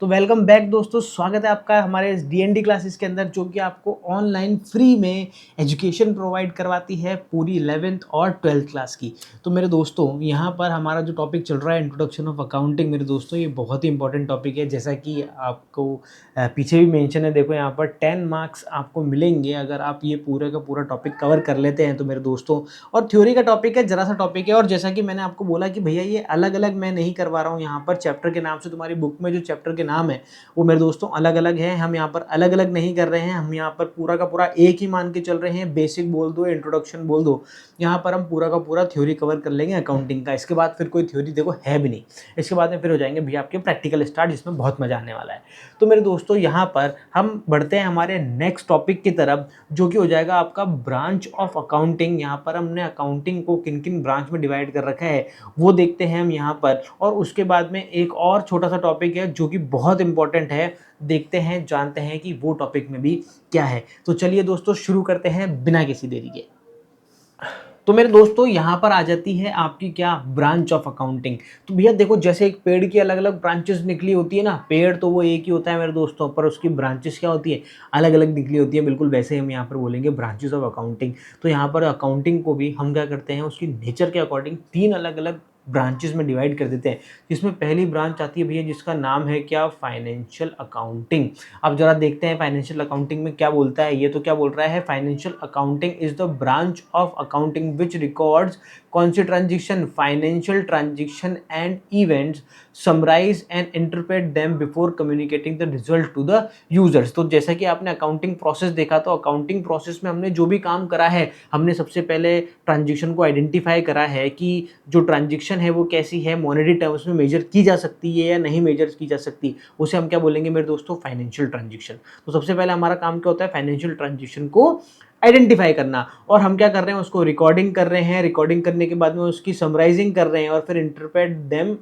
तो welcome back दोस्तों, स्वागत है आपका हमारे इस डीएनडी क्लासेस के अंदर, जो कि आपको ऑनलाइन फ्री में एजुकेशन प्रोवाइड करवाती है पूरी 11th और 12th क्लास की। तो मेरे दोस्तों, यहाँ पर हमारा जो टॉपिक चल रहा है इंट्रोडक्शन ऑफ अकाउंटिंग, मेरे दोस्तों ये बहुत ही इंपॉर्टेंट टॉपिक है। जैसा कि आपको पीछे भी मेंशन है, देखो यहाँ पर 10 मार्क्स आपको मिलेंगे अगर आप ये पूरा का पूरा टॉपिक कवर कर लेते हैं तो मेरे दोस्तों। और थ्योरी का टॉपिक है, जरा सा टॉपिक है, और जैसा कि मैंने आपको बोला कि भैया ये अलग अलग मैं नहीं करवा रहा हूँ यहाँ पर चैप्टर के नाम से। तुम्हारी बुक में जो चैप्टर के नाम है वो मेरे दोस्तों अलग अलग है, हम यहाँ पर अलग अलग नहीं कर रहे हैं। हम यहाँ पर पूरा का पूरा एक ही मान के चल रहे हैं। बेसिक बोल दो, इंट्रोडक्शन बोल दो, यहाँ पर हम पूरा का पूरा थ्योरी कवर कर लेंगे अकाउंटिंग का। इसके बाद फिर कोई थ्योरी देखो है भी नहीं। इसके बाद में फिर हो जाएंगे भैया आपके प्रैक्टिकल स्टार्ट, जिसमें बहुत मजा आने वाला है। तो मेरे दोस्तों यहाँ पर हम बढ़ते हैं हमारे नेक्स्ट टॉपिक की तरफ, जो कि हो जाएगा आपका ब्रांच ऑफ अकाउंटिंग। यहाँ पर हमने अकाउंटिंग को किन किन ब्रांच में डिवाइड कर रखा है वो देखते हैं हम यहाँ पर। और उसके बाद में एक और छोटा सा टॉपिक है जो कि बहुत इंपॉर्टेंट है, देखते हैं जानते हैं कि वो टॉपिक में भी क्या है। तो चलिए दोस्तों शुरू करते हैं बिना किसी देरी के। तो मेरे दोस्तों यहाँ पर आ जाती है आपकी क्या, ब्रांच ऑफ अकाउंटिंग। तो भैया देखो, जैसे एक पेड़ की अलग अलग ब्रांचेस निकली होती है ना, पेड़ तो वो एक ही होता है मेरे दोस्तों, पर उसकी ब्रांचेस क्या होती है, अलग अलग निकली होती है। बिल्कुल वैसे हम यहाँ पर बोलेंगे ब्रांचेस ऑफ अकाउंटिंग। तो यहाँ पर अकाउंटिंग को भी हम क्या करते हैं, उसकी नेचर के अकॉर्डिंग तीन अलग अलग ब्रांचेस में डिवाइड कर देते हैं। जिसमें पहली ब्रांच आती है भैया, जिसका नाम है क्या, फाइनेंशियल अकाउंटिंग। अब जरा देखते हैं फाइनेंशियल अकाउंटिंग में क्या बोलता है। ये तो क्या बोल रहा है, financial accounting is the branch of accounting which records कौन सी transaction, financial transaction and events, summarise and interpret them before communicating the result to the users. तो जैसा कि आपने अकाउंटिंग प्रोसेस देखा, तो अकाउंटिंग प्रोसेस में हमने जो भी काम करा है, हमने सबसे पहले ट्रांजेक्शन को आइडेंटिफाई करा है कि जो ट्रांजेक्शन है वो कैसी है, मॉनेटरी टर्म्स में मेजर की जा सकती है या नहीं मेजर की जा सकती, उसे हम क्या बोलेंगे मेरे दोस्तों, फाइनेंशियल ट्रांजेक्शन। तो सबसे पहले हमारा काम क्या होता है, फाइनेंशियल ट्रांजेक्शन को आइडेंटिफाई करना। और हम क्या कर रहे हैं, उसको रिकॉर्डिंग कर रहे हैं, रिकॉर्डिंग करने के बाद में उसकी समराइजिंग कर रहे हैं, और फिर interpret them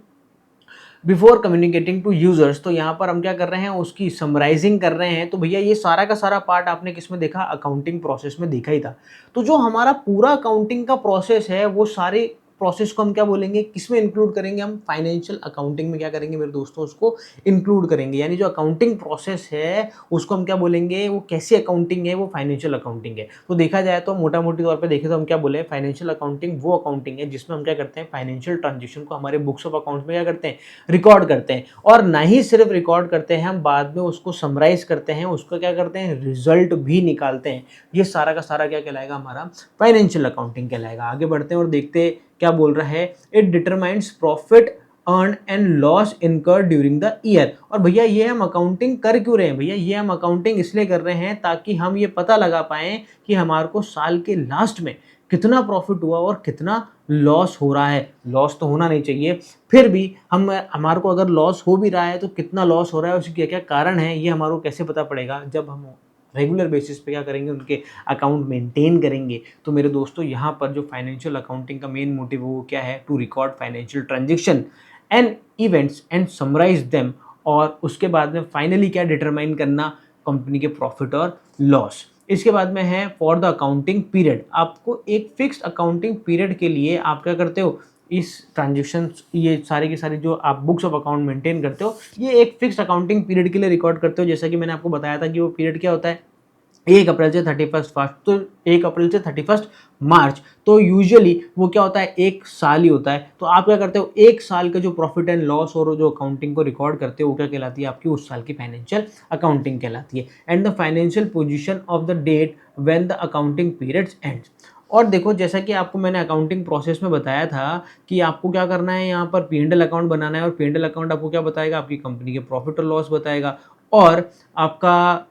before communicating to users. तो यहाँ पर हम क्या कर रहे हैं, उसकी समराइजिंग कर रहे हैं। तो भैया ये सारा का सारा पार्ट आपने किस में देखा, अकाउंटिंग प्रोसेस में देखा ही था। तो जो हमारा पूरा अकाउंटिंग का प्रोसेस है, वो सारे प्रोसेस को हम क्या बोलेंगे, किसमें इंक्लूड करेंगे, हम फाइनेंशियल अकाउंटिंग में क्या करेंगे मेरे दोस्तों, उसको इंक्लूड करेंगे। यानी जो अकाउंटिंग प्रोसेस है उसको हम क्या बोलेंगे, वो कैसी अकाउंटिंग है, वो फाइनेंशियल अकाउंटिंग है। तो देखा जाए तो मोटा मोटी तौर पे देखें तो हम क्या बोले, फाइनेंशियल अकाउंटिंग वो अकाउंटिंग है जिसमें हम क्या करते हैं, फाइनेंशियल ट्रांजेक्शन को हमारे बुक्स ऑफ अकाउंट्स में क्या करते हैं, रिकॉर्ड करते हैं। और ना ही सिर्फ रिकॉर्ड करते हैं, हम बाद में उसको समराइज करते हैं, उसको क्या करते हैं, रिजल्ट भी निकालते हैं। ये सारा का सारा क्या कहलाएगा, हमारा फाइनेंशियल अकाउंटिंग कहलाएगा। आगे बढ़ते हैं और देखते हैं क्या बोल रहा है, it determines profit earn and loss incurred during the year. और भैया ये हम अकाउंटिंग कर क्यों रहे हैं, भैया ये हम अकाउंटिंग इसलिए कर रहे हैं ताकि हम ये पता लगा पाएं कि हमारे को साल के लास्ट में कितना प्रॉफिट हुआ और कितना लॉस हो रहा है। लॉस तो होना नहीं चाहिए, फिर भी हम हमारे को अगर लॉस हो भी रहा है तो कितना लॉस हो रहा है, उसके क्या क्या कारण है, ये हमारे को कैसे पता पड़ेगा, जब हम रेगुलर बेसिस पे क्या करेंगे, उनके अकाउंट मेंटेन करेंगे। तो मेरे दोस्तों यहाँ पर जो फाइनेंशियल अकाउंटिंग का मेन मोटिव वो क्या है, to record financial transaction and events and summarise them. और उसके बाद में फाइनली क्या डिटरमाइन करना, कंपनी के प्रॉफिट और लॉस। इसके बाद में है फॉर द अकाउंटिंग पीरियड। आपको एक फिक्स्ड अकाउंटिंग पीरियड के लिए आप क्या करते हो, इस ट्रांजेक्शन, ये सारे के सारे जो आप बुक्स ऑफ अकाउंट मेंटेन करते हो, ये एक फिक्स्ड अकाउंटिंग पीरियड के लिए रिकॉर्ड करते हो। जैसा कि मैंने आपको बताया था कि वो पीरियड क्या होता है, 1 अप्रैल से 31 मार्च। तो 1 अप्रैल से 31 मार्च तो यूजुअली वो क्या होता है, एक साल ही होता है। तो आप क्या करते हो, एक साल का जो प्रॉफिट एंड लॉस और जो अकाउंटिंग को रिकॉर्ड करते हो, वो क्या कहलाती है, आपकी उस साल की फाइनेंशियल अकाउंटिंग कहलाती है। And the financial position of the date when the accounting periods ends. और देखो, जैसा कि आपको मैंने अकाउंटिंग प्रोसेस में बताया था कि आपको क्या करना है, यहाँ पर P&L अकाउंट बनाना है। और P&L अकाउंट आपको क्या बताएगा, आपकी कंपनी के प्रॉफिट और लॉस बताएगा। और आपका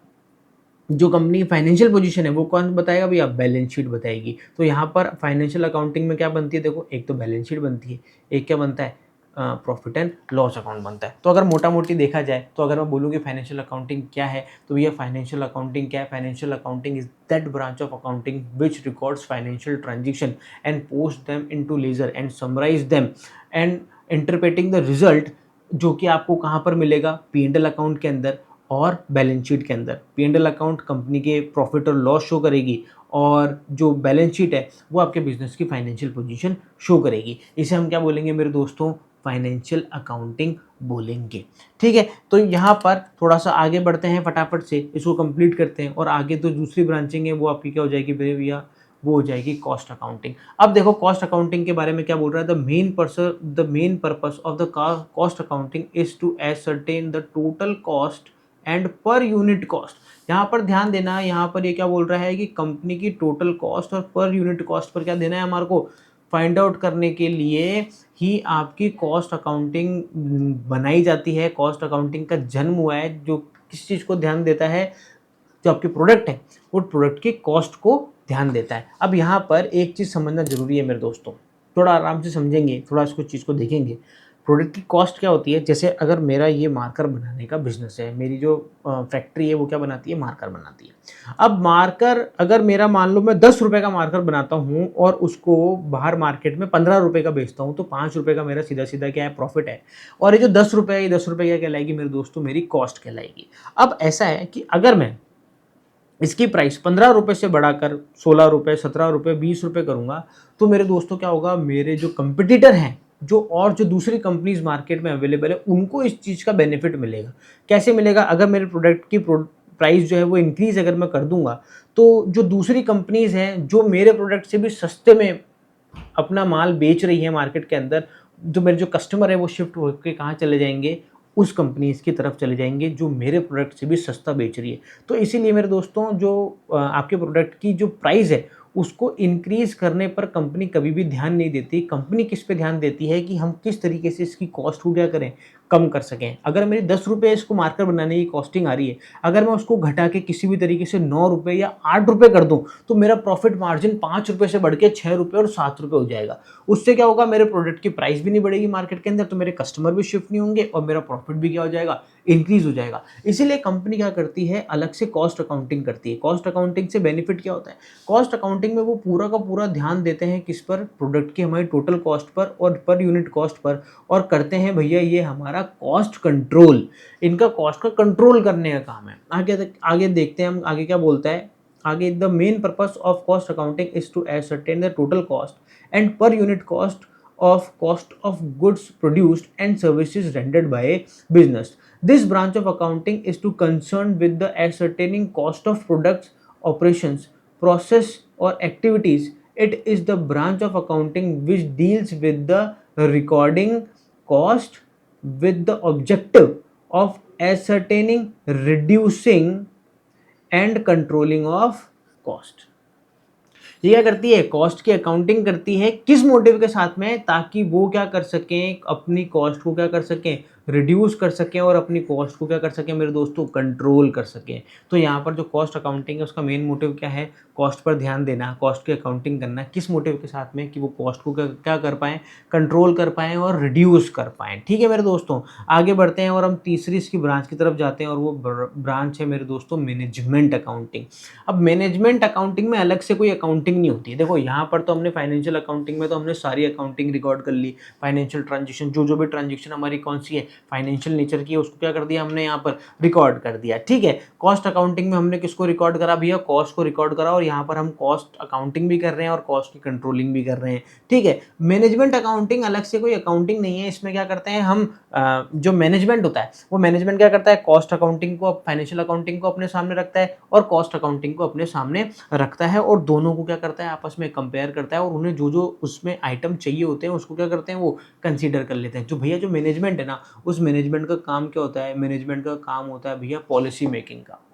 जो कंपनी की फाइनेंशियल पोजीशन है वो कौन बताएगा भैया, बैलेंस शीट बताएगी। तो यहाँ पर फाइनेंशियल अकाउंटिंग में क्या बनती है, देखो एक तो बैलेंस शीट बनती है, एक क्या बनता है, प्रॉफिट एंड लॉस अकाउंट बनता है। तो अगर मोटा मोटी देखा जाए, तो अगर मैं बोलूँ कि फाइनेंशियल अकाउंटिंग क्या है, तो ये फाइनेंशियल अकाउंटिंग क्या है, financial accounting is that branch of accounting which records financial transaction and post them into ledger and summarise them and interpreting the result, जो कि आपको कहाँ पर मिलेगा, P&L अकाउंट के अंदर और बैलेंस शीट के अंदर। P&L अकाउंट कंपनी के प्रॉफिट और लॉस शो करेगी, और जो बैलेंस शीट है वो आपके बिजनेस की फाइनेंशियल पोजीशन शो करेगी। इसे हम क्या बोलेंगे मेरे दोस्तों, फाइनेंशियल अकाउंटिंग बोलेंगे। ठीक है, तो यहाँ पर थोड़ा सा आगे बढ़ते हैं, फटाफट से इसको कंप्लीट करते हैं और आगे तो दूसरी ब्रांचिंग है वो आपकी क्या हो जाएगी भैया, वो हो जाएगी कॉस्ट अकाउंटिंग। अब देखो कॉस्ट अकाउंटिंग के बारे में क्या बोल रहा है, the main purpose of the cost accounting is to ascertain the total cost and per unit cost. यहाँ पर ध्यान देना है, यहाँ पर ये क्या बोल रहा है कि कंपनी की टोटल कॉस्ट और पर यूनिट कॉस्ट पर क्या देना है हमारे को, फाइंड आउट करने के लिए ही आपकी कॉस्ट अकाउंटिंग बनाई जाती है। कॉस्ट अकाउंटिंग का जन्म हुआ है, जो किस चीज़ को ध्यान देता है, जो आपके प्रोडक्ट है वो प्रोडक्ट की कॉस्ट को ध्यान देता है। अब यहाँ पर एक चीज़ समझना जरूरी है मेरे दोस्तों, थोड़ा आराम से समझेंगे, थोड़ा इसको चीज़ को देखेंगे। प्रोडक्ट की कॉस्ट क्या होती है, जैसे अगर मेरा ये मार्कर बनाने का बिजनेस है, मेरी जो फैक्ट्री है वो क्या बनाती है, मार्कर बनाती है। अब मार्कर अगर मेरा मान लो मैं 10 रुपये का मार्कर बनाता हूँ और उसको बाहर मार्केट में 15 रुपये का बेचता हूँ, तो 5 रुपये का मेरा सीधा सीधा क्या है, प्रॉफिट है। और ये जो 10 रुपये, ये 10 रुपये क्या कहलाएगी मेरे दोस्तों, मेरी कॉस्ट कहलाएगी। अब ऐसा है कि अगर मैं इसकी प्राइस 15 रुपये से बढ़ाकर 16 रुपये, 17 रुपये, 20 रुपये करूँगा, तो मेरे दोस्तों क्या होगा, मेरे जो कंपटीटर हैं, जो दूसरी कंपनीज मार्केट में अवेलेबल है, उनको इस चीज़ का बेनिफिट मिलेगा। कैसे मिलेगा, अगर मेरे प्रोडक्ट की प्राइस जो है वो इंक्रीज़ अगर मैं कर दूंगा, तो जो दूसरी कंपनीज हैं जो मेरे प्रोडक्ट से भी सस्ते में अपना माल बेच रही है मार्केट के अंदर, जो मेरे जो कस्टमर है वो शिफ्ट होकर कहाँ चले जाएंगे, उस कंपनीज की तरफ चले जाएंगे जो मेरे प्रोडक्ट से भी सस्ता बेच रही है। तो इसीलिए मेरे दोस्तों जो आपके प्रोडक्ट की जो प्राइस है उसको इंक्रीज करने पर कंपनी कभी भी ध्यान नहीं देती। कंपनी किस पे ध्यान देती है कि हम किस तरीके से इसकी कॉस्ट को क्या करें, कम कर सकें। अगर मेरी 10 रुपये इसको मार्कर बनाने की कॉस्टिंग आ रही है, अगर मैं उसको घटा के किसी भी तरीके से 9 रुपये या 8 रुपये कर दूं, तो मेरा प्रॉफिट मार्जिन 5 रुपये से बढ़ के 6 रुपये और 7 रुपये हो जाएगा। उससे क्या होगा, मेरे प्रोडक्ट की प्राइस भी नहीं बढ़ेगी मार्केट के अंदर, तो मेरे कस्टमर भी शिफ्ट नहीं होंगे और मेरा प्रॉफिट भी क्या हो जाएगा, इंक्रीज हो जाएगा। इसीलिए कंपनी क्या करती है, अलग से कॉस्ट अकाउंटिंग करती है। कॉस्ट अकाउंटिंग से बेनिफिट क्या होता है, कॉस्ट अकाउंटिंग में वो पूरा का पूरा ध्यान देते हैं किस पर, प्रोडक्ट की हमारी टोटल कॉस्ट पर और पर यूनिट कॉस्ट पर, और करते हैं भैया ये हमारा कॉस्ट कंट्रोल। इनका कॉस्ट का कंट्रोल करने का काम है। आगे देखते हैं हम आगे क्या बोलता है। आगे, the main purpose of cost accounting is to ascertain the total cost and per unit cost of goods produced and services rendered by a business. This branch of accounting is to concerned with the ascertaining cost of products, operations, process or activities. It is the branch of accounting which deals with the recording cost with the objective of ascertaining, reducing and controlling of cost. ये क्या करती है, cost की accounting करती है। किस motive के साथ में, ताकि वो क्या कर सकें, अपनी कॉस्ट को क्या कर सकें, रिड्यूस कर सकें और अपनी कॉस्ट को क्या कर सकें मेरे दोस्तों, कंट्रोल कर सकें। तो यहाँ पर जो कॉस्ट अकाउंटिंग है उसका मेन मोटिव क्या है, कॉस्ट पर ध्यान देना, कॉस्ट की अकाउंटिंग करना। किस मोटिव के साथ में, कि वो कॉस्ट को क्या कर पाएँ, कंट्रोल कर पाएँ और रिड्यूस कर पाएँ। ठीक है मेरे दोस्तों, आगे बढ़ते हैं और हम तीसरी इसकी ब्रांच की तरफ जाते हैं और वो ब्रांच है मेरे दोस्तों मैनेजमेंट अकाउंटिंग। अब मैनेजमेंट अकाउंटिंग में अलग से कोई अकाउंटिंग नहीं होती है। देखो यहाँ पर तो हमने फाइनेंशियल अकाउंटिंग में तो हमने सारी अकाउंटिंग रिकॉर्ड कर ली, फाइनेंशियल ट्रांजेक्शन जो भी ट्रांजेक्शन हमारी कौन सी है, फाइनेंशियल नेचर की है, उसको क्या कर दिया हमने यहाँ पर रिकॉर्ड कर दिया। ठीक है, कॉस्ट अकाउंटिंग में हमने किसको रिकॉर्ड करा भैया, कॉस्ट को रिकॉर्ड करा, और यहाँ पर हम कॉस्ट अकाउंटिंग भी कर रहे हैं और कॉस्ट की कंट्रोलिंग भी कर रहे हैं। ठीक है, मैनेजमेंट अकाउंटिंग अलग से कोई अकाउंटिंग नहीं है। इसमें क्या करते हैं हम, जो मैनेजमेंट होता है वो मैनेजमेंट क्या करता है, कॉस्ट अकाउंटिंग को, फाइनेंशियल अकाउंटिंग को अपने सामने रखता है और कॉस्ट अकाउंटिंग को अपने सामने रखता है, और दोनों को क्या करता है, आपस में कंपेयर करता है, और उन्हें जो जो उसमें आइटम चाहिए होते हैं उसको क्या करते हैं, वो कंसीडर कर लेते हैं। जो भैया जो मैनेजमेंट है ना, उस मैनेजमेंट का काम क्या होता है, मैनेजमेंट का काम होता है भैया पॉलिसी मेकिंग का।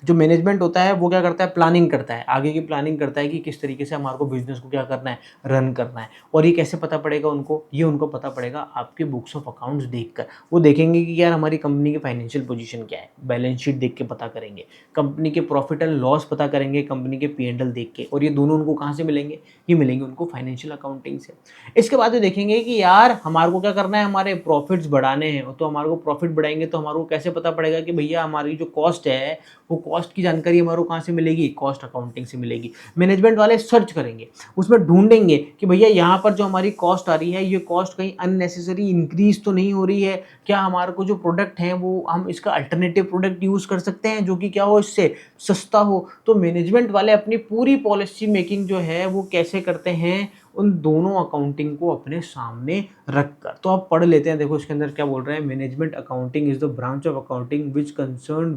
जो मैनेजमेंट होता है वो क्या करता है, प्लानिंग करता है, आगे की प्लानिंग करता है कि किस तरीके से हमारे को बिजनेस को क्या करना है, रन करना है। और ये कैसे पता पड़ेगा उनको, ये उनको पता पड़ेगा आपके बुक्स ऑफ अकाउंट्स देखकर। वो देखेंगे कि यार हमारी कंपनी की फाइनेंशियल पोजीशन क्या है, बैलेंस शीट देख के पता करेंगे, कंपनी के प्रॉफिट एंड लॉस पता करेंगे कंपनी के P&L देख के, और ये दोनों उनको कहाँ से मिलेंगे, ये मिलेंगे उनको फाइनेंशियल अकाउंटिंग से। इसके बाद वो देखेंगे कि यार हमारे को क्या करना है, हमारे प्रॉफिट्स बढ़ाने हैं, तो हमारे को प्रॉफिट बढ़ाएंगे तो हमारे को कैसे पता पड़ेगा कि भैया हमारी जो कॉस्ट है वो कॉस्ट की जानकारी हमारे को कहाँ से मिलेगी, कॉस्ट अकाउंटिंग से मिलेगी। मैनेजमेंट वाले सर्च करेंगे, उसमें ढूंढेंगे कि भैया यहाँ पर जो हमारी कॉस्ट आ रही है, ये कॉस्ट कहीं अननेसेसरी इंक्रीज तो नहीं हो रही है, क्या हमारे को जो प्रोडक्ट है वो हम इसका अल्टरनेटिव प्रोडक्ट यूज़ कर सकते हैं जो कि क्या हो, इससे सस्ता हो। तो मैनेजमेंट वाले अपनी पूरी पॉलिसी मेकिंग जो है वो कैसे करते हैं, उन दोनों अकाउंटिंग को अपने सामने रखकर। तो आप पढ़ लेते हैं, देखो इसके अंदर क्या बोल रहे हैं, management accounting is the branch of accounting which concern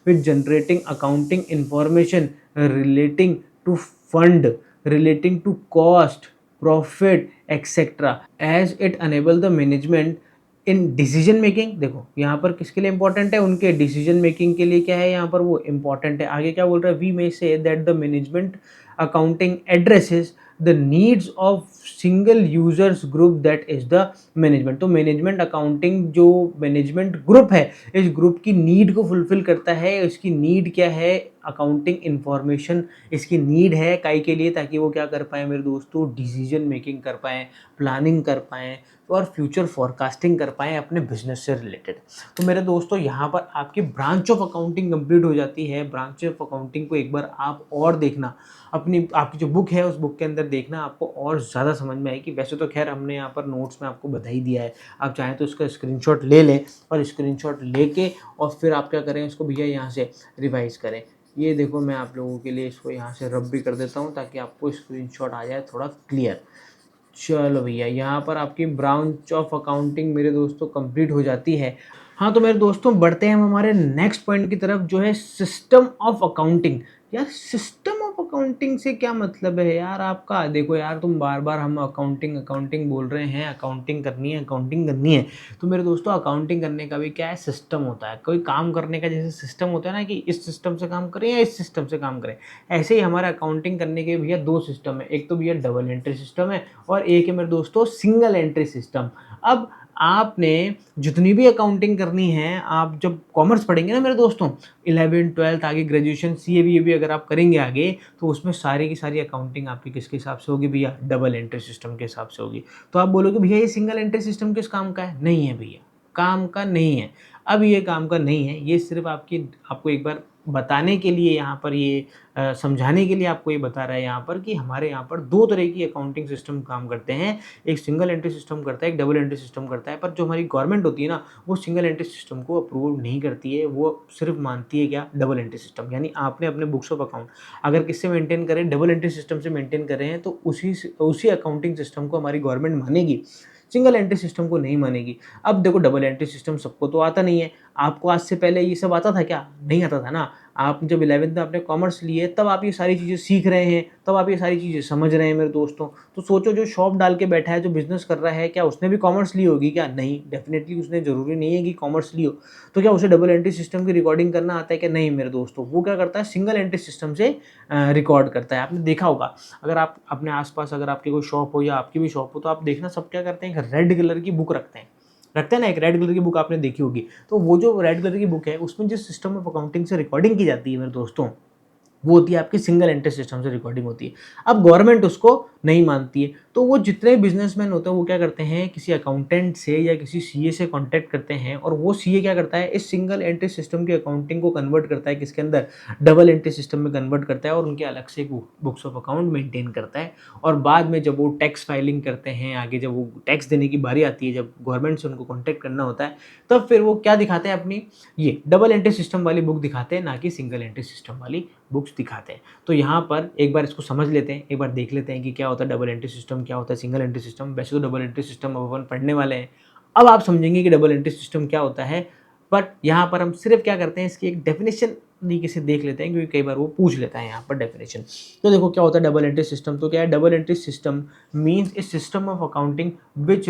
with generating accounting information relating to fund, relating to cost, profit, etc. as it enable the management in decision making. देखो यहाँ पर किसके लिए इंपॉर्टेंट है, उनके डिसीजन मेकिंग के लिए क्या है यहाँ पर वो इंपॉर्टेंट है। आगे क्या बोल रहा है, we may say that the management accounting addresses the needs of single users group that is the management. तो मैनेजमेंट अकाउंटिंग जो मैनेजमेंट ग्रुप है, इस ग्रुप की नीड को फुलफिल करता है। इसकी नीड क्या है, अकाउंटिंग इंफॉर्मेशन इसकी नीड है काई के लिए, ताकि वो क्या कर पाए मेरे दोस्तों, डिसीजन मेकिंग कर पाएँ, प्लानिंग कर पाएँ और फ्यूचर फॉरकास्टिंग कर पाएँ अपने बिजनेस से रिलेटेड। तो मेरे दोस्तों यहाँ पर आपकी ब्रांच ऑफ अकाउंटिंग कंप्लीट हो जाती है। ब्रांच ऑफ अकाउंटिंग को एक बार आप और देखना, अपनी आपकी जो बुक है उस बुक के अंदर देखना, आपको और ज़्यादा समझ में आएगी। वैसे तो खैर हमने यहाँ पर नोट्स में आपको बता ही दिया है, आप चाहें तो इसका स्क्रीनशॉट ले लें और स्क्रीनशॉट लेके और फिर आप क्या करें, इसको भैया यहाँ से रिवाइज़ करें। ये देखो मैं आप लोगों के लिए इसको यहाँ से रब भी कर देता हूँ ताकि आपको स्क्रीनशॉट आ जाए थोड़ा क्लियर। चलो भैया यहाँ पर आपकी ब्रांच ऑफ अकाउंटिंग मेरे दोस्तों कंप्लीट हो जाती है। हाँ तो मेरे दोस्तों बढ़ते हैं हम हमारे नेक्स्ट पॉइंट की तरफ, जो है सिस्टम ऑफ अकाउंटिंग। यार सिस्टम ऑफ अकाउंटिंग से क्या मतलब है यार आपका, देखो यार तुम बार बार हम अकाउंटिंग अकाउंटिंग बोल रहे हैं, अकाउंटिंग करनी है अकाउंटिंग करनी है। तो मेरे दोस्तों अकाउंटिंग करने का भी क्या है, सिस्टम होता है। कोई काम करने का जैसे सिस्टम होता है ना, कि इस सिस्टम से काम करें या इस सिस्टम से काम करें, ऐसे ही हमारे अकाउंटिंग करने के भैया दो सिस्टम है। एक तो भैया डबल एंट्री सिस्टम है और एक है मेरे दोस्तों सिंगल एंट्री सिस्टम। अब आपने जितनी भी अकाउंटिंग करनी है, आप जब कॉमर्स पढ़ेंगे ना मेरे दोस्तों, 11th 12th आगे ग्रेजुएशन सीए बीए अगर आप करेंगे आगे, तो उसमें सारी की सारी अकाउंटिंग आपकी किसके हिसाब से होगी भैया, डबल एंट्री सिस्टम के हिसाब से होगी। तो आप बोलोगे भैया ये सिंगल एंट्री सिस्टम किस काम का है, नहीं है भैया, काम का नहीं है। अब ये काम का नहीं है, ये सिर्फ आपको एक बार बताने के लिए यहाँ पर ये समझाने के लिए आपको ये बता रहा है यहाँ पर कि हमारे यहाँ पर दो तरह की अकाउंटिंग सिस्टम काम करते हैं। एक सिंगल एंट्री सिस्टम करता है, एक डबल एंट्री सिस्टम करता है। पर जो हमारी गवर्नमेंट होती है ना, वो सिंगल एंट्री सिस्टम को अप्रूव नहीं करती है, वो सिर्फ मानती है क्या, डबल एंट्री सिस्टम। यानी आपने अपने बुक्स ऑफ अकाउंट अगर किससे मेंटेन करें, डबल एंट्री सिस्टम से मेंटेन कर रहे हैं, तो उसी अकाउंटिंग सिस्टम को हमारी गवर्नमेंट मानेगी, सिंगल एंट्री सिस्टम को नहीं मानेगी। अब देखो डबल एंट्री सिस्टम सबको तो आता नहीं है। आपको आज से पहले ये सब आता था क्या, नहीं आता था ना। आप जब 11th में आपने कॉमर्स लिए तब आप ये सारी चीज़ें सीख रहे हैं, तब आप ये सारी चीज़ें समझ रहे हैं मेरे दोस्तों। तो सोचो जो शॉप डाल के बैठा है, जो बिजनेस कर रहा है, क्या उसने भी कॉमर्स ली होगी क्या, नहीं, डेफिनेटली उसने, ज़रूरी नहीं है कि कॉमर्स ली हो। तो क्या उसे डबल एंट्री सिस्टम की रिकॉर्डिंग करना आता है क्या, नहीं मेरे दोस्तों। वो क्या करता है, सिंगल एंट्री सिस्टम से रिकॉर्ड करता है। आपने देखा होगा, अगर आप अपने आसपास अगर आपकी कोई शॉप हो या आपकी भी शॉप हो, तो आप देखना सब क्या करते हैं, एक रेड कलर की बुक रखते हैं ना, एक रेड कलर की बुक आपने देखी होगी। तो वो जो रेड कलर की बुक है, उसमें जिस सिस्टम ऑफ अकाउंटिंग से रिकॉर्डिंग की जाती है मेरे दोस्तों, वो होती है आपकी सिंगल एंट्री सिस्टम से रिकॉर्डिंग होती है। अब गवर्नमेंट उसको नहीं मानती है, तो वो जितने बिजनेसमैन होते हैं वो क्या करते हैं, किसी अकाउंटेंट से या किसी सीए से कांटेक्ट करते हैं, और वो सीए क्या करता है, इस सिंगल एंट्री सिस्टम की अकाउंटिंग को कन्वर्ट करता है किसके अंदर, डबल एंट्री सिस्टम में कन्वर्ट करता है, और उनके अलग से एक बुक्स ऑफ अकाउंट मेंटेन करता है। और बाद में जब वो टैक्स फाइलिंग करते हैं, आगे जब वो टैक्स देने की बारी आती है, जब गवर्नमेंट से उनको कॉन्टैक्ट करना होता है, तब फिर वो क्या दिखाते हैं, अपनी ये डबल एंट्री सिस्टम वाली बुक दिखाते हैं, ना कि सिंगल एंट्री सिस्टम वाली बुक्स दिखाते हैं। तो यहाँ पर एक बार इसको समझ लेते हैं, एक बार देख लेते हैं कि क्या होता है डबल एंट्री सिस्टम, क्या होता है सिंगल एंट्री सिस्टम। वैसे तो डबल एंट्री सिस्टम अब अपन पढ़ने वाले हैं, अब आप समझेंगे कि डबल एंट्री सिस्टम क्या होता है। बट यहाँ पर हम सिर्फ क्या करते हैं, इसकी एक डेफिनेशन तरीके से देख लेते हैं, क्योंकि कई बार वो पूछ लेता है यहाँ पर डेफिनेशन। तो देखो क्या होता है डबल एंट्री सिस्टम, तो क्या है, double entry system means A system of accounting which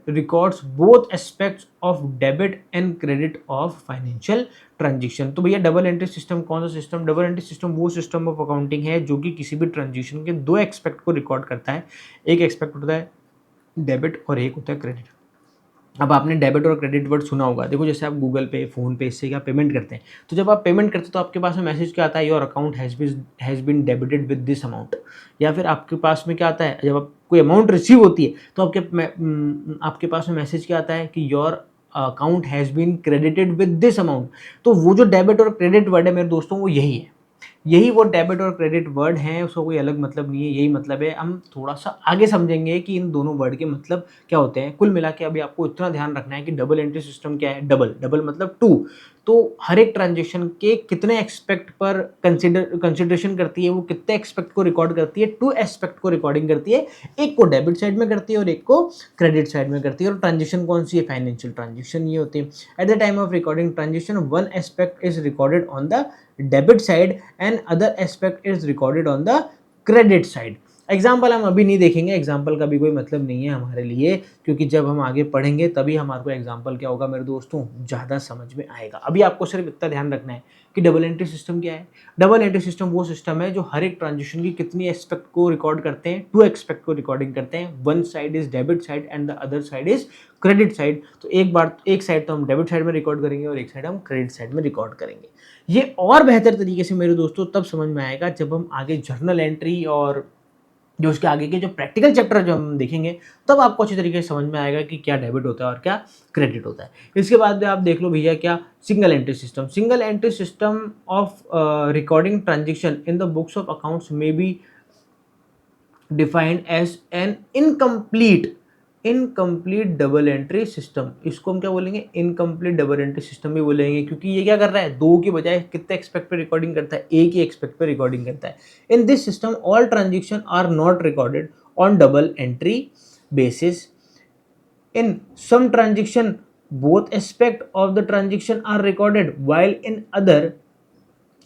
records both aspects of debit and credit of financial transaction. तो भैया डबल एंट्री सिस्टम कौन सा सिस्टम, डबल एंट्री सिस्टम वो सिस्टम ऑफ अकाउंटिंग है जो कि किसी भी ट्रांजेक्शन के दो एक्सपेक्ट को रिकॉर्ड करता है। एक एक्सपेक्ट होता है डेबिट और एक होता है क्रेडिट। अब आपने डेबिट और क्रेडिट वर्ड सुना होगा। देखो जैसे आप गूगल पे, फ़ोन पे, इससे क्या पेमेंट करते हैं, तो जब आप पेमेंट करते हैं तो आपके पास में मैसेज क्या आता है, your account has been debited with this amount. या फिर आपके पास में क्या आता है, जब आप कोई अमाउंट रिसीव होती है तो आपके पास में मैसेज क्या आता है कि your account has been credited with this amount. तो वो जो डेबिट और क्रेडिट वर्ड है मेरे दोस्तों, वो यही है। यही वो डेबिट और क्रेडिट वर्ड हैं, उसका कोई अलग मतलब नहीं है, यही मतलब है। हम थोड़ा सा आगे समझेंगे कि इन दोनों वर्ड के मतलब क्या होते हैं। कुल मिला के अभी आपको इतना ध्यान रखना है कि डबल एंट्री सिस्टम क्या है। डबल डबल मतलब टू, तो हर एक ट्रांजेक्शन के कितने एस्पेक्ट पर कंसिडरेशन करती है, वो कितने एस्पेक्ट को रिकॉर्ड करती है, टू एस्पेक्ट को रिकॉर्डिंग करती है। एक को डेबिट साइड में करती है और एक को क्रेडिट साइड में करती है। और ट्रांजेक्शन कौन सी है, फाइनेंशियल ट्रांजेक्शन ये होती है। At the time of recording transaction one aspect is recorded on the debit side and other aspect is recorded on the credit side. Example हम अभी नहीं देखेंगे, एग्जाम्पल का भी कोई मतलब नहीं है हमारे लिए, क्योंकि जब हम आगे पढ़ेंगे तभी हमारे को एग्जाम्पल क्या होगा मेरे दोस्तों ज़्यादा समझ में आएगा। अभी आपको सिर्फ इतना ध्यान रखना है कि डबल एंट्री सिस्टम क्या है। डबल एंट्री सिस्टम वो सिस्टम है जो हर एक ट्रांजेक्शन की कितनी एस्पेक्ट को रिकॉर्ड करते हैं, टू एस्पेक्ट को रिकॉर्डिंग करते हैं। One side is debit side and the other side is credit side. तो एक साइड तो हम डेबिट साइड में रिकॉर्ड करेंगे और एक साइड हम क्रेडिट साइड में रिकॉर्ड करेंगे। ये और बेहतर तरीके से मेरे दोस्तों तब समझ में आएगा जब हम आगे जर्नल एंट्री और जो उसके आगे के जो प्रैक्टिकल चैप्टर जो हम देखेंगे, तब आपको अच्छी तरीके से समझ में आएगा कि क्या डेबिट होता है और क्या क्रेडिट होता है। इसके बाद में आप देख लो भैया क्या single entry system. Single entry system of recording transaction in the books of accounts में be defined as an incomplete double entry system. इसको हम क्या बोलेंगे, इनकम्प्लीट डबल एंट्री सिस्टम भी बोलेंगे, क्योंकि ये क्या कर रहा है, दो की बजाय कितने एक्सपेक्ट पे रिकॉर्डिंग करता है, एक ही एक्सपेक्ट पे रिकॉर्डिंग करता है। In this system all transaction are not recorded on double entry basis. In some transaction both aspect of the transaction are recorded, while in other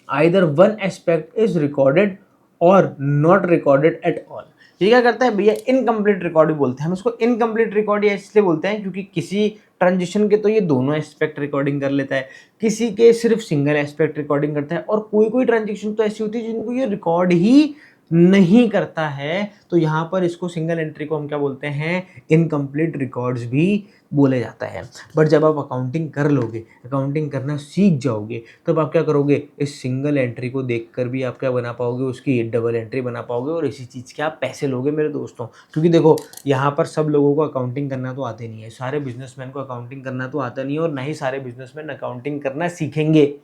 either one aspect is recorded or not recorded at all। ये क्या करता है भैया, incomplete record भी बोलते हैं हम इसको। इनकम्प्लीट रिकॉर्ड ये इसलिए बोलते हैं क्योंकि किसी ट्रांजिशन के तो ये दोनों एस्पेक्ट रिकॉर्डिंग कर लेता है, किसी के सिर्फ सिंगल एस्पेक्ट रिकॉर्डिंग करता है, और कोई कोई ट्रांजेक्शन तो ऐसी होती है जिनको ये रिकॉर्ड ही नहीं करता है। तो यहाँ पर इसको सिंगल एंट्री को हम क्या बोलते हैं, इनकम्प्लीट रिकॉर्ड्स भी बोले जाता है। बट जब आप अकाउंटिंग कर लोगे, अकाउंटिंग करना सीख जाओगे, तब आप क्या करोगे, इस सिंगल एंट्री को देखकर भी आप क्या बना पाओगे, उसकी डबल एंट्री बना पाओगे, और इसी चीज़ के आप पैसे लोगे मेरे दोस्तों। क्योंकि देखो यहाँ पर सब लोगों को अकाउंटिंग करना तो आते नहीं है, सारे बिजनेसमैन को अकाउंटिंग करना तो आता नहीं है, और ना ही सारे बिजनेसमैन अकाउंटिंग करना सीखेंगे।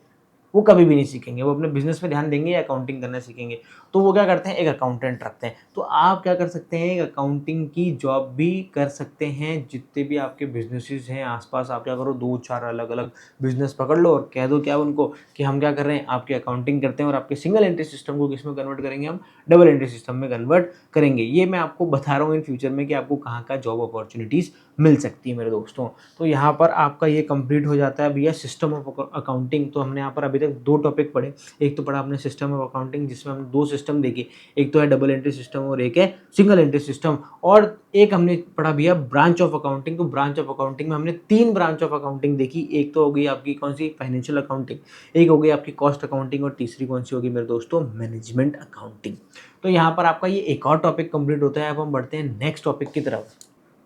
वो कभी भी नहीं सीखेंगे, वो अपने बिजनेस पे ध्यान देंगे या अकाउंटिंग करना सीखेंगे। तो वो क्या करते हैं, एक अकाउंटेंट रखते हैं। तो आप क्या कर सकते हैं, एक अकाउंटिंग की जॉब भी कर सकते हैं। जितने भी आपके बिजनेसेस हैं आसपास, आप क्या करो, 2-4 अलग अलग बिजनेस पकड़ लो और कह दो क्या उनको कि हम क्या कर रहे हैं, आपकी अकाउंटिंग करते हैं, और आपके सिंगल एंट्री सिस्टम को किस में कन्वर्ट करेंगे, हम डबल एंट्री सिस्टम में कन्वर्ट करेंगे। ये मैं आपको बता रहा हूँ इन फ्यूचर में कि आपको कहाँ का जॉब अपॉर्चुनिटीज़ मिल सकती है मेरे दोस्तों। तो यहाँ पर आपका ये कंप्लीट हो जाता है भैया सिस्टम ऑफ अकाउंटिंग। तो हमने यहाँ पर अभी तक 2 टॉपिक पढ़े। एक तो पढ़ा आपने सिस्टम ऑफ अकाउंटिंग, जिसमें हमने 2 सिस्टम देखे, एक तो है डबल एंट्री सिस्टम और एक है सिंगल एंट्री सिस्टम। और एक हमने पढ़ा भैया ब्रांच ऑफ अकाउंटिंग। तो ब्रांच ऑफ अकाउंटिंग में हमने 3 ब्रांच ऑफ अकाउंटिंग देखी। एक तो हो गई आपकी कौन सी, फाइनेंशियल अकाउंटिंग, एक हो गई आपकी कॉस्ट अकाउंटिंग, और तीसरी कौन सी होगी मेरे दोस्तों, मैनेजमेंट अकाउंटिंग। तो यहाँ पर आपका ये एक और टॉपिक कंप्लीट होता है। अब हम बढ़ते हैं नेक्स्ट टॉपिक की तरफ।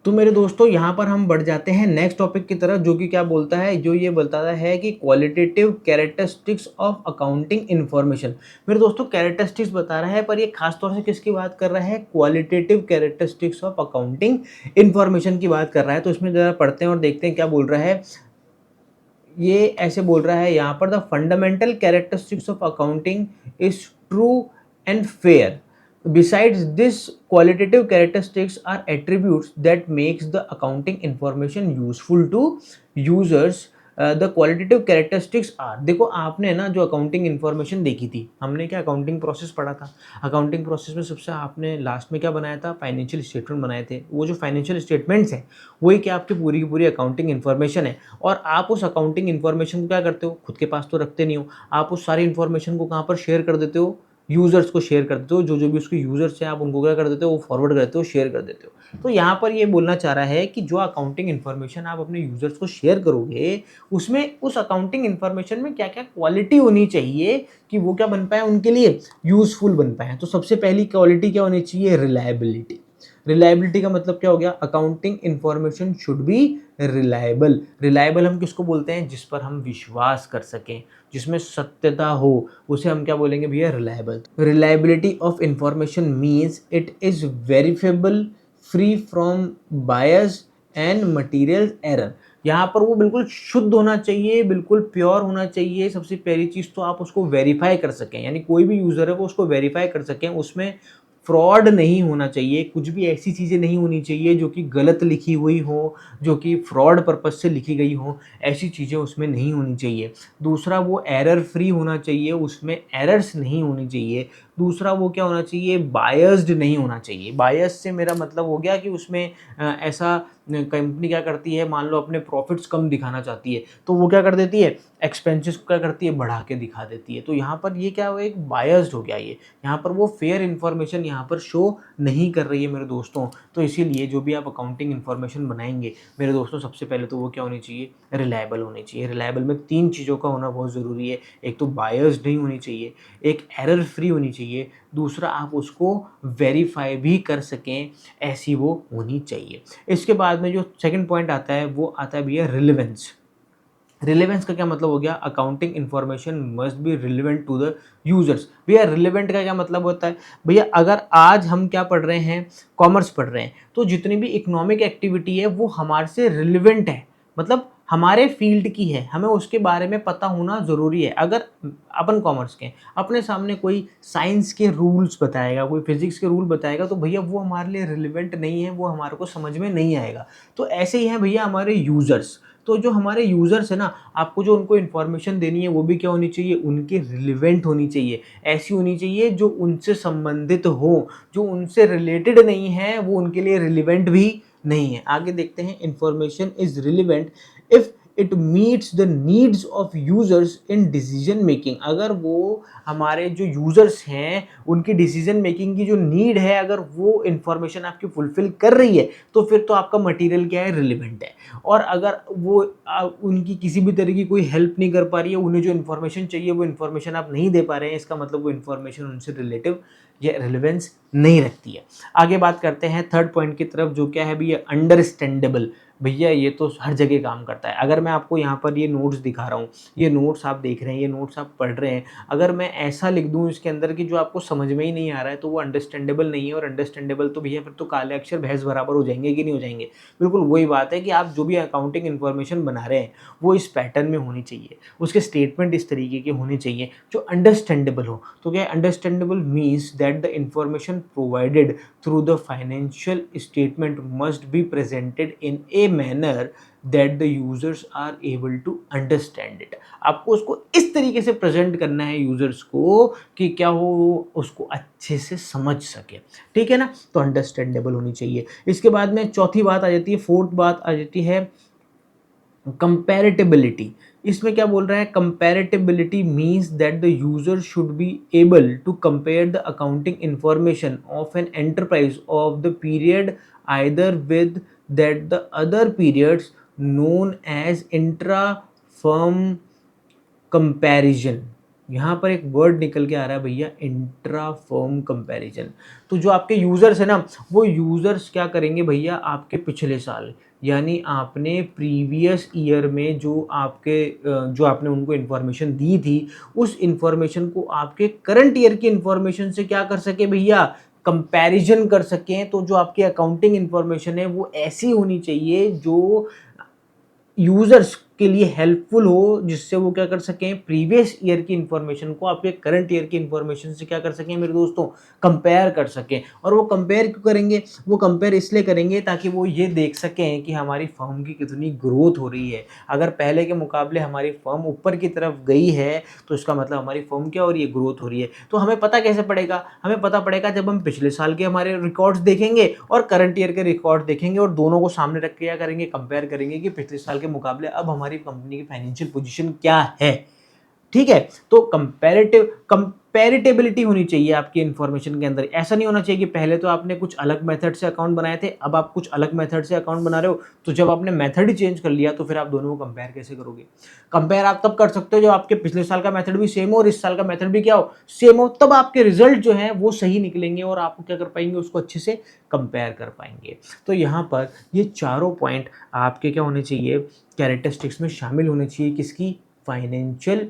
तो मेरे दोस्तों यहाँ पर हम बढ़ जाते हैं नेक्स्ट टॉपिक की तरफ, जो कि क्या बोलता है, जो ये बताता है कि qualitative characteristics of accounting information. मेरे दोस्तों कैरेक्टरिस्टिक्स बता रहा है, पर ये खास तौर से किसकी बात कर रहा है, qualitative characteristics of accounting information की बात कर रहा है। तो इसमें ज़रा पढ़ते हैं और देखते हैं क्या बोल रहा है। ये ऐसे बोल रहा है यहाँ पर, the fundamental characteristics of accounting is true and fair. Besides this, qualitative characteristics are attributes that makes the accounting information useful to users. The qualitative characteristics are, देखो आपने ना जो अकाउंटिंग इन्फॉर्मेशन देखी थी, हमने क्या अकाउंटिंग प्रोसेस पढ़ा था। अकाउंटिंग प्रोसेस में सबसे आपने लास्ट में क्या बनाया था, फाइनेंशियल स्टेटमेंट बनाए थे। वो जो फाइनेंशियल स्टेटमेंट्स हैं वही क्या आपकी पूरी की पूरी अकाउंटिंग इन्फॉर्मेशन है। और आप उस अकाउंटिंग इन्फॉर्मेशन को क्या करते हो, खुद के पास तो रखते नहीं हो, आप उस सारी इन्फॉर्मेशन को कहाँ पर शेयर कर देते हो, यूज़र्स को शेयर कर देते हो। जो जो भी उसके यूज़र्स हैं आप उनको क्या कर देते हो, वो फॉरवर्ड कर देते हो, शेयर कर देते हो। तो यहाँ पर ये बोलना चाह रहा है कि जो अकाउंटिंग इन्फॉर्मेशन आप अपने यूज़र्स को शेयर करोगे, उसमें उस अकाउंटिंग इन्फॉर्मेशन में क्या क्या क्वालिटी होनी चाहिए कि वो क्या बन पाए, उनके लिए यूज़फुल बन पाए। तो सबसे पहली क्वालिटी क्या होनी चाहिए, रिलायबिलिटी। रिलायबिलिटी का मतलब क्या हो गया, accounting information should be reliable. Reliable हम किसको बोलते हैं, जिस पर हम विश्वास कर सकें, जिसमें सत्यता हो, उसे हम क्या बोलेंगे भैया, reliable. Reliability of information means it is verifiable, free from bias and material error. यहाँ पर वो बिल्कुल शुद्ध होना चाहिए, बिल्कुल प्योर होना चाहिए। सबसे पहली चीज़ तो आप उसको वेरीफाई कर सकें, यानी कोई भी यूज़र है वो उसको वेरीफाई कर सकें, उसमें फ्रॉड नहीं होना चाहिए, कुछ भी ऐसी चीज़ें नहीं होनी चाहिए जो कि गलत लिखी हुई हो, जो कि फ्रॉड पर्पज़ से लिखी गई हो, ऐसी चीज़ें उसमें नहीं होनी चाहिए। दूसरा, वो एरर फ्री होना चाहिए, उसमें एरर्स नहीं होनी चाहिए। दूसरा, वो क्या होना चाहिए, बायस्ड नहीं होना चाहिए। बायस से मेरा मतलब हो गया कि उसमें ऐसा कंपनी क्या करती है, मान लो अपने प्रॉफिट्स कम दिखाना चाहती है, तो वो क्या कर देती है, एक्सपेंसेस को क्या करती है, बढ़ा के दिखा देती है। तो यहाँ पर ये क्या हो, एक बायस्ड हो गया ये, यहाँ पर वो फेयर इन्फॉर्मेशन यहाँ पर शो नहीं कर रही है मेरे दोस्तों। तो इसीलिए जो भी आप अकाउंटिंग इन्फॉर्मेशन बनाएंगे मेरे दोस्तों, सबसे पहले तो वो क्या होनी चाहिए, रिलायबल होनी चाहिए। रिलायबल में 3 चीज़ों का होना बहुत ज़रूरी है। एक तो बायस्ड नहीं होनी चाहिए, एक एरर फ्री होनी चाहिए, दूसरा आप उसको वेरीफाई भी कर सकें, ऐसी वो होनी चाहिए। इसके बाद में जो सेकंड पॉइंट आता है वो आता है भैया रिलेवेंस। रिलेवेंस का क्या मतलब हो गया, accounting information must be relevant to the users. भैया रिलेवेंट का क्या मतलब होता है, भैया अगर आज हम क्या पढ़ रहे हैं, कॉमर्स पढ़ रहे हैं, तो जितनी भी इकोनॉमिक एक्टिविटी है वो हमारे से रिलेवेंट है, मतलब हमारे फील्ड की है, हमें उसके बारे में पता होना ज़रूरी है। अगर अपन कॉमर्स के अपने सामने कोई साइंस के रूल्स बताएगा, कोई फिजिक्स के रूल बताएगा, तो भैया वो हमारे लिए रिलेवेंट नहीं है, वो हमारे को समझ में नहीं आएगा। तो ऐसे ही हैं भैया हमारे यूज़र्स। तो जो हमारे यूज़र्स हैं ना, आपको जो उनको इन्फॉर्मेशन देनी है वो भी क्या होनी चाहिए, उनके रिलेवेंट होनी चाहिए, ऐसी होनी चाहिए जो उनसे संबंधित हो। जो उनसे रिलेटेड नहीं है वो उनके लिए रिलेवेंट भी नहीं है। आगे देखते हैं, information is relevant if it meets the needs of users in decision making. अगर वो हमारे जो यूजर्स हैं उनकी डिसीजन मेकिंग की जो नीड है, अगर वो इन्फॉर्मेशन आपकी फुलफिल कर रही है, तो फिर तो आपका मटेरियल क्या है, रिलेवेंट है। और अगर वो उनकी किसी भी तरह की कोई हेल्प नहीं कर पा रही है, उन्हें जो इन्फॉर्मेशन चाहिए वो इन्फॉर्मेशन आप नहीं दे पा रहे हैं, इसका मतलब वो इन्फॉर्मेशन उनसे रिलेटिव या रिलेवेंस नहीं रखती है। आगे बात करते हैं थर्ड पॉइंट की तरफ, जो क्या है भैया, अंडरस्टैंडेबल। भैया ये तो हर जगह काम करता है। अगर मैं आपको यहाँ पर ये नोट्स दिखा रहा हूँ, ये नोट्स आप देख रहे हैं, ये नोट्स आप पढ़ रहे हैं, अगर मैं ऐसा लिख दूँ इसके अंदर कि जो आपको समझ में ही नहीं आ रहा है, तो वो अंडरस्टैंडेबल नहीं है। और अंडरस्टैंडेबल तो भैया फिर तो काले अक्षर भैंस बराबर हो जाएंगे कि नहीं हो जाएंगे। बिल्कुल वही बात है कि आप जो भी अकाउंटिंग इन्फॉर्मेशन बना रहे हैं वो इस पैटर्न में होनी चाहिए, उसके स्टेटमेंट इस तरीके के होने चाहिए जो अंडरस्टैंडेबल हो। तो क्या understandable means that the information provided through the financial statement must be presented in a manner that the users are able to understand it. आपको उसको इस तरीके से प्रेजेंट करना है यूजर्स को कि क्या हो, उसको अच्छे से समझ सके। ठीक है ना, तो अंडरस्टैंडेबल होनी चाहिए। इसके बाद में चौथी बात आ जाती है, फोर्थ बात आ जाती है कंपैरेटिबिलिटी। इसमें क्या बोल रहा है, comparability means that the user should be able to compare the accounting information of an enterprise of the period either with that the other periods known as intra firm comparison. यहाँ पर एक वर्ड निकल के आ रहा है भैया, intra firm comparison. तो जो आपके यूज़र्स है ना, वो यूज़र्स क्या करेंगे भैया, आपके पिछले साल यानी आपने प्रीवियस ईयर में जो आपने उनको इन्फॉर्मेशन दी थी, उस इन्फॉर्मेशन को आपके करंट ईयर की इन्फॉर्मेशन से क्या कर सके भैया, कंपैरिजन कर सकें। तो जो आपकी अकाउंटिंग इन्फॉर्मेशन है वो ऐसी होनी चाहिए जो यूजर्स के लिए हेल्पफुल हो, जिससे वो क्या कर सकें, प्रीवियस ईयर की इन्फॉर्मेशन को आपके करंट ईयर की इन्फॉर्मेशन से क्या कर सकें मेरे दोस्तों, कंपेयर कर सकें। और वो कंपेयर क्यों करेंगे, वो कंपेयर इसलिए करेंगे ताकि वो ये देख सकें कि हमारी फर्म की कितनी ग्रोथ हो रही है। अगर पहले के मुकाबले हमारी फर्म ऊपर की तरफ गई है, तो इसका मतलब हमारी फर्म क्या हो रही है, ग्रोथ हो रही है। तो हमें पता कैसे पड़ेगा, हमें पता पड़ेगा जब हम पिछले साल के हमारे रिकॉर्ड्स देखेंगे और करंट ईयर के रिकॉर्ड देखेंगे, और दोनों को सामने रख के क्या करेंगे, कंपेयर करेंगे कि पिछले साल के मुकाबले अब हमारी कंपनी की फाइनेंशियल पोजीशन क्या है। ठीक है, तो कंपैरेटिबिलिटी होनी चाहिए आपकी इंफॉर्मेशन के अंदर। ऐसा नहीं होना चाहिए कि पहले तो आपने कुछ अलग मेथड से अकाउंट बनाए थे, अब आप कुछ अलग मेथड से अकाउंट बना रहे हो, तो जब आपने मेथड ही चेंज कर लिया तो फिर आप दोनों को कंपेयर कैसे करोगे। कंपेयर आप तब कर सकते हो जब आपके पिछले साल का मेथड भी सेम हो और इस साल का मेथड भी क्या हो, सेम हो, तब आपके रिजल्ट जो है वो सही निकलेंगे और आप क्या कर पाएंगे, उसको अच्छे से कंपेयर कर पाएंगे। तो यहाँ पर ये चारों पॉइंट आपके क्या होने चाहिए, कैरेक्टरिस्टिक्स में शामिल होने चाहिए, किसकी, फाइनेंशियल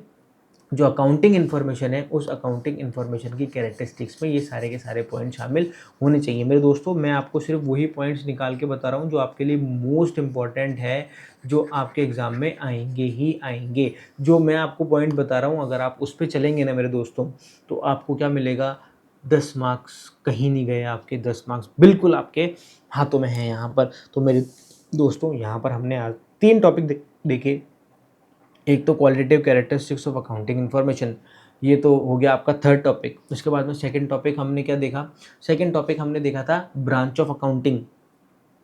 जो अकाउंटिंग इन्फॉर्मेशन है उस अकाउंटिंग इन्फॉर्मेशन की कैरेक्टरिस्टिक्स में ये सारे के सारे पॉइंट शामिल होने चाहिए। मेरे दोस्तों मैं आपको सिर्फ वही पॉइंट्स निकाल के बता रहा हूँ जो आपके लिए मोस्ट इम्पॉर्टेंट है, जो आपके एग्ज़ाम में आएंगे ही आएंगे। जो मैं आपको पॉइंट बता रहा हूँ अगर आप उस पर चलेंगे ना मेरे दोस्तों, तो आपको क्या मिलेगा, 10 मार्क्स कहीं नहीं गए आपके, 10 मार्क्स बिल्कुल आपके हाथों में हैं यहाँ पर। तो मेरे दोस्तों यहाँ पर हमने आज 3 टॉपिक देखे। एक तो qualitative characteristics of accounting information, ये तो हो गया आपका थर्ड टॉपिक। उसके बाद में सेकंड टॉपिक हमने क्या देखा, सेकंड टॉपिक हमने देखा था ब्रांच ऑफ अकाउंटिंग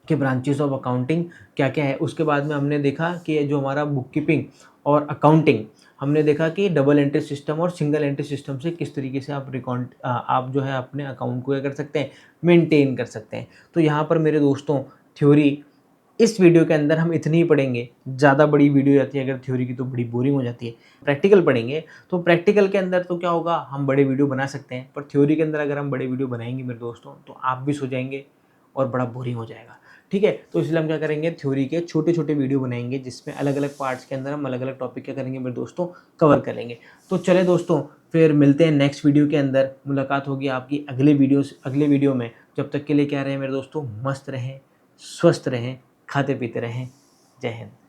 के ब्रांचेस ऑफ अकाउंटिंग क्या क्या है। उसके बाद में हमने देखा कि जो हमारा बुक कीपिंग और अकाउंटिंग, हमने देखा कि डबल एंट्री सिस्टम और सिंगल एंट्री सिस्टम से किस तरीके से आप जो है अपने अकाउंट को क्या कर सकते हैं, मेंटेन कर सकते हैं। तो यहाँ पर मेरे दोस्तों थ्योरी इस वीडियो के अंदर हम इतनी ही पढ़ेंगे। ज़्यादा बड़ी वीडियो जाती है अगर थ्योरी की तो बड़ी बोरिंग हो जाती है। प्रैक्टिकल पढ़ेंगे तो प्रैक्टिकल के अंदर तो क्या होगा, हम बड़े वीडियो बना सकते हैं, पर थ्योरी के अंदर अगर हम बड़े वीडियो बनाएंगे मेरे दोस्तों तो आप भी सो जाएंगे और बड़ा बोरिंग हो जाएगा। ठीक है, तो इसलिए हम क्या करेंगे, थ्योरी के छोटे छोटे वीडियो बनाएंगे जिसमें अलग अलग पार्ट्स के अंदर हम अलग अलग टॉपिक क्या करेंगे मेरे दोस्तों, कवर करेंगे। तो चले दोस्तों फिर मिलते हैं नेक्स्ट वीडियो के अंदर, मुलाकात होगी आपकी अगले वीडियो में। जब तक के लिए क्या रहे मेरे दोस्तों, मस्त रहें, स्वस्थ रहें, खाते पीते रहें। जय हिंद।